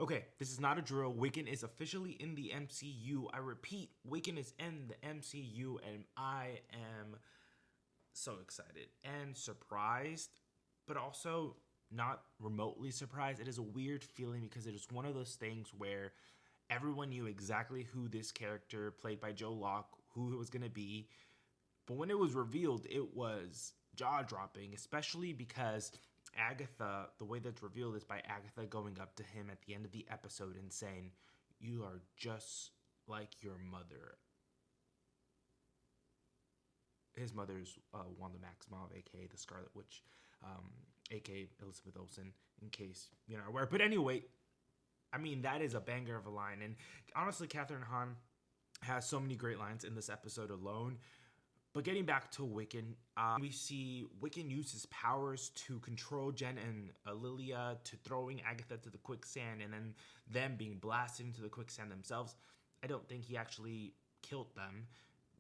Okay, this is not a drill. Wiccan is officially in the MCU. I repeat, Wiccan is in the MCU, and I am so excited and surprised, but also not remotely surprised. It is a weird feeling because it is one of those things where everyone knew exactly who this character played by Joe Locke, who it was going to be. But when it was revealed, it was jaw-dropping, especially because Agatha, the way that's revealed is by Agatha going up to him at the end of the episode and saying, "You are just like your mother." His mother's Wanda Maximoff, aka the Scarlet Witch, aka Elizabeth Olsen, in case you're not aware. But anyway, I mean, that is a banger of a line. And honestly, Kathryn Hahn has so many great lines in this episode alone. But getting back to Wiccan, we see Wiccan use his powers to control Jen and Lilia, to throwing Agatha to the quicksand, and then them being blasted into the quicksand themselves. I don't think he actually killed them,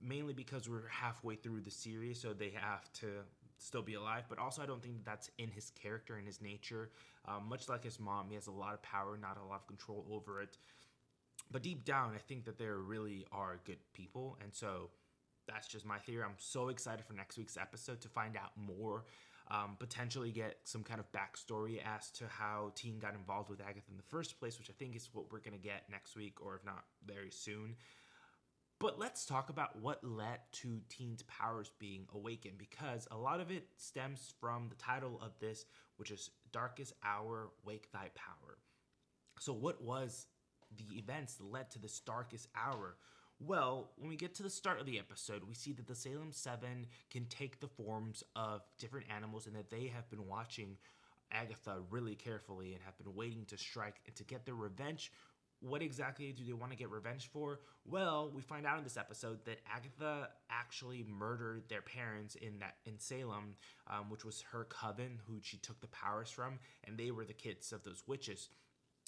mainly because we're halfway through the series, so they have to still be alive. But also, I don't think that's in his character and his nature. Much like his mom, he has a lot of power, not a lot of control over it. But deep down, I think that they really are good people, and so that's just my theory. I'm so excited for next week's episode to find out more, potentially get some kind of backstory as to how Teen got involved with Agatha in the first place, which I think is what we're going to get next week, or if not, very soon. But let's talk about what led to Teen's powers being awakened, because a lot of it stems from the title of this, which is Darkest Hour, Wake Thy Power. So what was the events that led to this darkest hour? Well, when we get to the start of the episode, we see that the Salem Seven can take the forms of different animals, and that they have been watching Agatha really carefully and have been waiting to strike and to get their revenge. What exactly do they want to get revenge for? Well, we find out in this episode that Agatha actually murdered their parents in Salem, which was her coven, who she took the powers from, and they were the kids of those witches.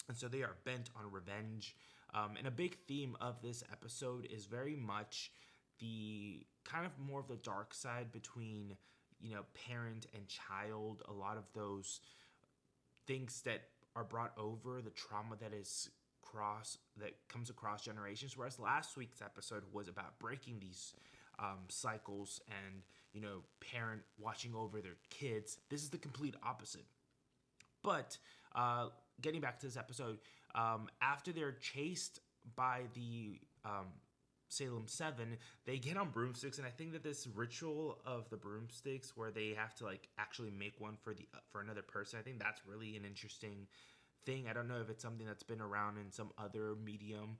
And so they are bent on revenge. And a big theme of this episode is very much the kind of more of the dark side between, parent and child. A lot of those things that are brought over, the trauma that comes across generations. Whereas last week's episode was about breaking these cycles and, parent watching over their kids. This is the complete opposite. But getting back to this episode, after they're chased by the Salem Seven, they get on broomsticks, and I think that this ritual of the broomsticks, where they have to actually make one for another person, I think that's really an interesting thing. I don't know if it's something that's been around in some other medium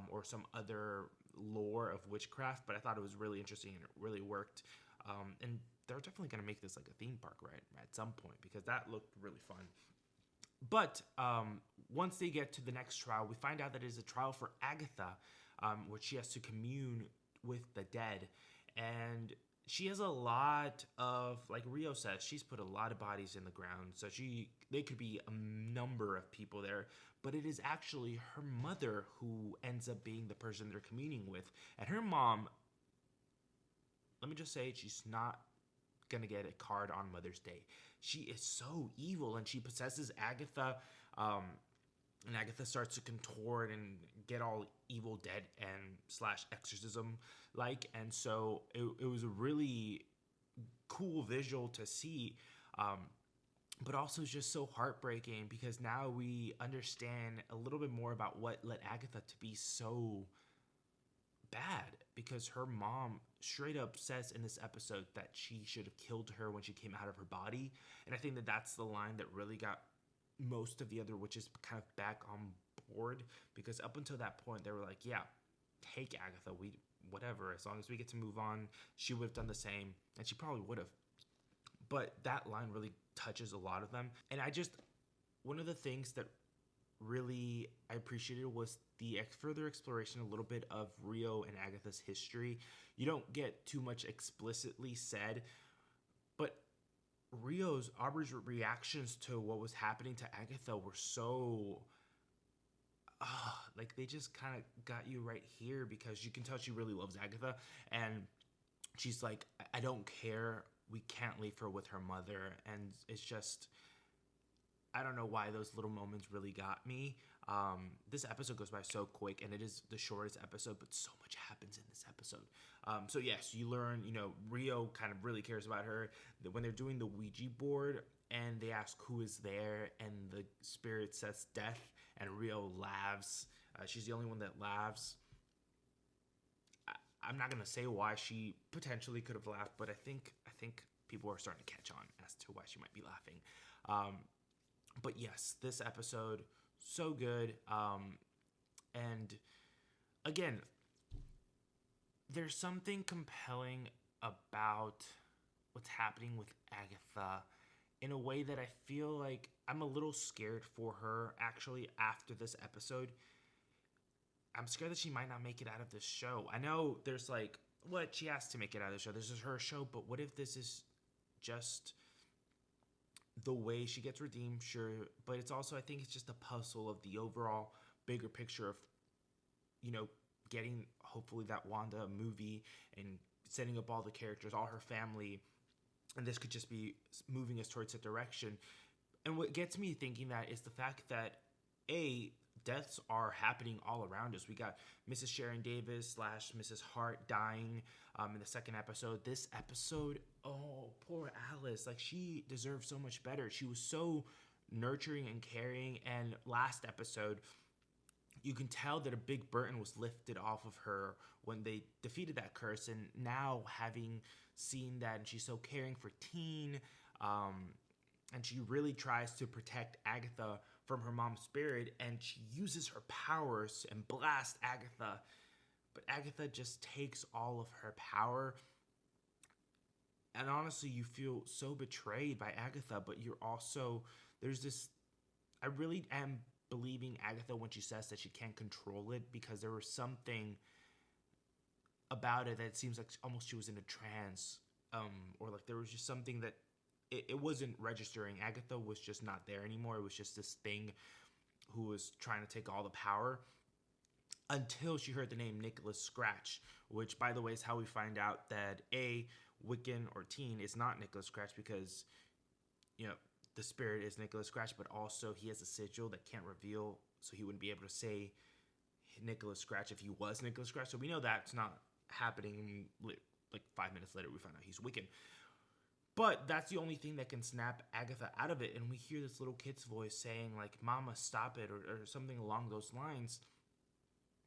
or some other lore of witchcraft, but I thought it was really interesting and it really worked. And they're definitely going to make this like a theme park ride at some point, because that looked really fun. But once they get to the next trial, we find out that it is a trial for Agatha, where she has to commune with the dead. And she has a lot of, like Rio says, she's put a lot of bodies in the ground. So they could be a number of people there. But it is actually her mother who ends up being the person they're communing with. And her mom, let me just say, she's not gonna get a card on Mother's Day. She is so evil, and she possesses Agatha, and Agatha starts to contort and get all Evil Dead and / exorcism like. And so it was a really cool visual to see, but also just so heartbreaking, because now we understand a little bit more about what led Agatha to be so bad, because her mom straight up says in this episode that she should have killed her when she came out of her body. And I think that that's the line that really got most of the other witches kind of back on board, because up until that point they were like, yeah, take Agatha, whatever, as long as we get to move on. She would have done the same, and she probably would have. But that line really touches a lot of them. And one of the things that really I appreciated was the further exploration a little bit of Rio and Agatha's history. You don't get too much explicitly said, but Aubrey's reactions to what was happening to Agatha were so they just kind of got you right here, because you can tell she really loves Agatha, and she's like, I don't care, we can't leave her with her mother. And it's just, I don't know why those little moments really got me. This episode goes by so quick, and it is the shortest episode, but so much happens in this episode. So yes, you learn, Rio kind of really cares about her. When they're doing the Ouija board and they ask who is there, and the spirit says death, and Rio laughs. She's the only one that laughs. I'm not gonna say why she potentially could have laughed, but I think people are starting to catch on as to why she might be laughing. But yes, this episode so good. And again, there's something compelling about what's happening with Agatha in a way that I feel like I'm a little scared for her actually after this episode. I'm scared that she might not make it out of this show. I know there's like, what, she has to make it out of the show. This is her show, but what if this is just the way she gets redeemed? Sure, but it's also, I think it's just a puzzle of the overall bigger picture of, getting hopefully that Wanda movie and setting up all the characters, all her family, and this could just be moving us towards that direction. And what gets me thinking that is the fact that deaths are happening all around us. We got Mrs. Sharon Davis / Mrs. Hart dying in the second episode. This episode, oh, poor Alice. Like, she deserves so much better. She was so nurturing and caring. And last episode, you can tell that a big burden was lifted off of her when they defeated that curse. And now, having seen that, and she's so caring for Teen, and she really tries to protect Agatha from her mom's spirit, and she uses her powers and blasts Agatha. But Agatha just takes all of her power. And honestly, you feel so betrayed by Agatha, but you're also, there's this, I really am believing Agatha when she says that she can't control it, because there was something about it that seems like almost she was in a trance, or like there was just something that it wasn't registering. Agatha was just not there anymore. It was just this thing who was trying to take all the power, until she heard the name Nicholas Scratch, which, by the way, is how we find out that Wiccan or Teen is not Nicholas Scratch, because the spirit is Nicholas Scratch, but also he has a sigil that can't reveal, so he wouldn't be able to say Nicholas Scratch if he was Nicholas Scratch. So we know that's not happening. Like 5 minutes later, we find out he's Wiccan. But that's the only thing that can snap Agatha out of it. And we hear this little kid's voice saying, like, "Mama, stop it," or something along those lines.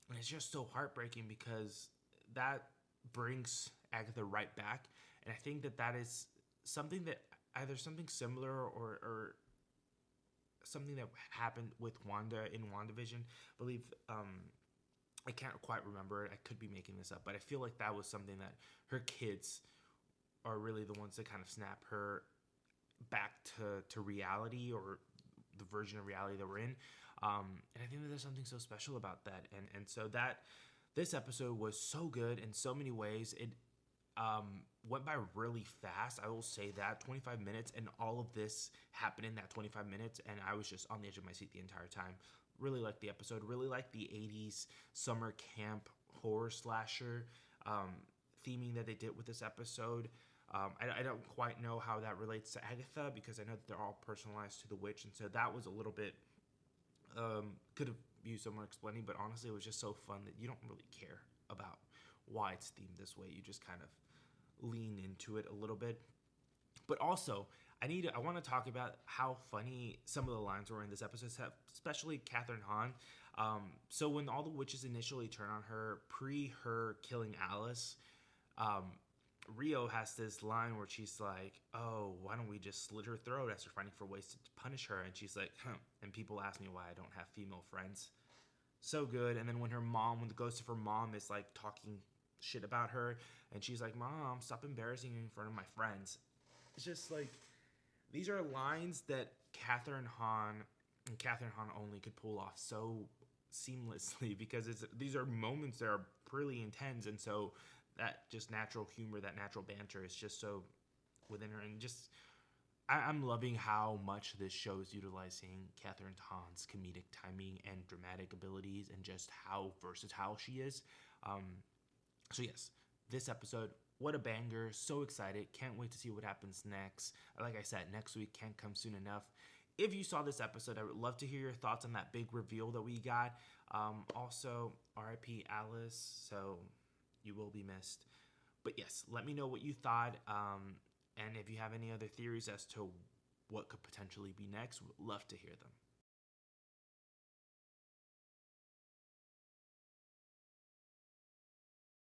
And it's just so heartbreaking, because that brings Agatha right back. And I think that is something that either something similar or something that happened with Wanda in WandaVision. I believe, I can't quite remember it. I could be making this up, but I feel like that was something that her kids are really the ones that kind of snap her back to reality, or the version of reality that we're in. And I think that there's something so special about that. And so that this episode was so good in so many ways. It went by really fast. I will say that 25 minutes, and all of this happened in that 25 minutes. And I was just on the edge of my seat the entire time. Really liked the episode. Really liked the 80s summer camp horror slasher theming that they did with this episode. I don't quite know how that relates to Agatha, because I know that they're all personalized to the witch, and so that was a little bit could have used some more explaining. But honestly, it was just so fun that you don't really care about why it's themed this way. You just kind of lean into it a little bit. But also, I want to talk about how funny some of the lines were in this episode, especially Kathryn Hahn. So when all the witches initially turn on her, pre her killing Alice, Rio has this line where she's like, "Oh, why don't we just slit her throat?" as they're finding for ways to punish her. And she's like, and people ask me why I don't have female friends. So good. And then when the ghost of her mom is like talking shit about her, and she's like, "Mom, stop embarrassing me in front of my friends." It's just like, these are lines that Kathryn Hahn, and Kathryn Hahn only, could pull off so seamlessly, because these are moments that are pretty intense, and so that just natural humor, that natural banter is just so within her. And just, I'm loving how much this show is utilizing Kathryn Hahn's comedic timing and dramatic abilities, and just how versatile she is. So yes, this episode, what a banger. So excited. Can't wait to see what happens next. Like I said, next week can't come soon enough. if you saw this episode, I would love to hear your thoughts on that big reveal that we got. Also, RIP Alice, so you will be missed. But yes, let me know what you thought. And if you have any other theories as to what could potentially be next, we'd love to hear them.